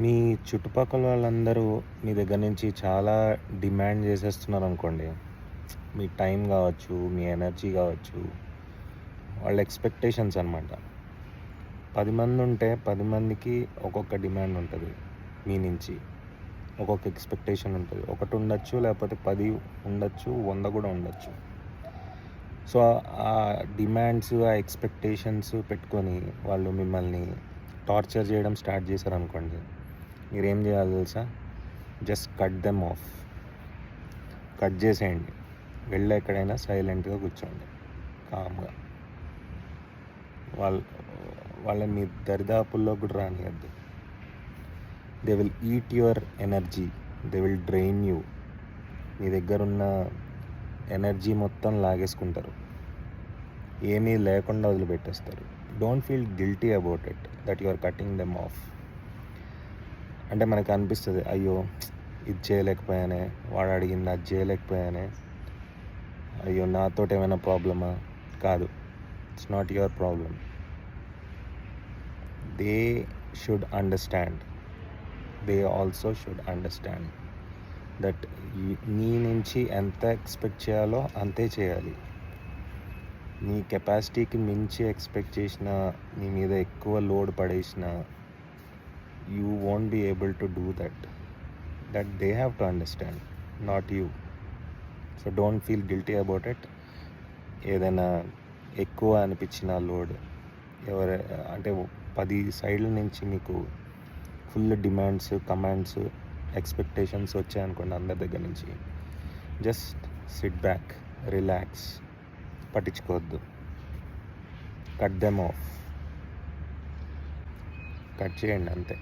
మీ చుట్టుపక్కల వాళ్ళందరూ మీ దగ్గర నుంచి చాలా డిమాండ్ చేసేస్తున్నారనుకోండి. మీ టైం కావచ్చు, మీ ఎనర్జీ కావచ్చు, వాళ్ళ ఎక్స్‌పెక్టేషన్స్ అనమాట. 10 మందుంటే 10 మందికి ఒక్కొక్క డిమాండ్ ఉంటది మీ నుంచి. ఒక్కొక్క ఎక్స్‌పెక్టేషన్ ఉంటది. ఒకటి ఉండొచ్చు, లేకపోతే 10 ఉండొచ్చు, 100 కూడా ఉండొచ్చు. సో, ఆ డిమాండ్స్, ఆ ఎక్స్‌పెక్టేషన్స్ పెట్టుకొని వాళ్ళు మిమ్మల్ని టార్చర్ చేయడం స్టార్ట్ చేశారనుకోండి. మీరేం చేయాలో తెలుసా? Just cut them off. Cut చేసేయండి. వెళ్ళి ఎక్కడైనా సైలెంట్‌గా కూర్చోండి కామ్‌గా. వాళ్ళ వాళ్ళని మీ దరిదాపుల్లో కూడా రానియద్దు. They will eat your energy. They will drain you. మీ దగ్గరున్న ఎనర్జీ మొత్తం లాగేసుకుంటారు. ఏమీ లేకుండా వదిలిపెట్టేస్తారు. Don't feel guilty about it that you are cutting them off. అంటే మనకు అనిపిస్తుంది, అయ్యో ఇది చేయలేకపోయానే, వాడు అడిగింది అది చేయలేకపోయానే, అయ్యో నాతోటి ఏమైనా ప్రాబ్లమా? కాదు, it's not your problem. They should understand. They also should understand that నీ నుంచి ఎంత ఎక్స్పెక్ట్ చేయాలో అంతే చేయాలి. నీ కెపాసిటీకి మించి ఎక్స్పెక్ట్ చేసిన, నీ మీద ఎక్కువ లోడ్ పడేసిన, you won't be able to do that they have to understand, not you. So don't feel guilty about it. ఏదైనా ఎక్కువ అనిపించిన లోడ్ ఎవరు అంటే 10 సైడ్ల నుంచి మీకు ఫుల్ డిమాండ్స్, కమాండ్స్, ఎక్స్పెక్టేషన్స్ వచ్చాయనుకోండి అందరి దగ్గర నుంచి, జస్ట్ సిట్ బ్యాక్, రిలాక్స్, పట్టించుకోవద్దు. Cut them off. కట్ చేయండి అంతే.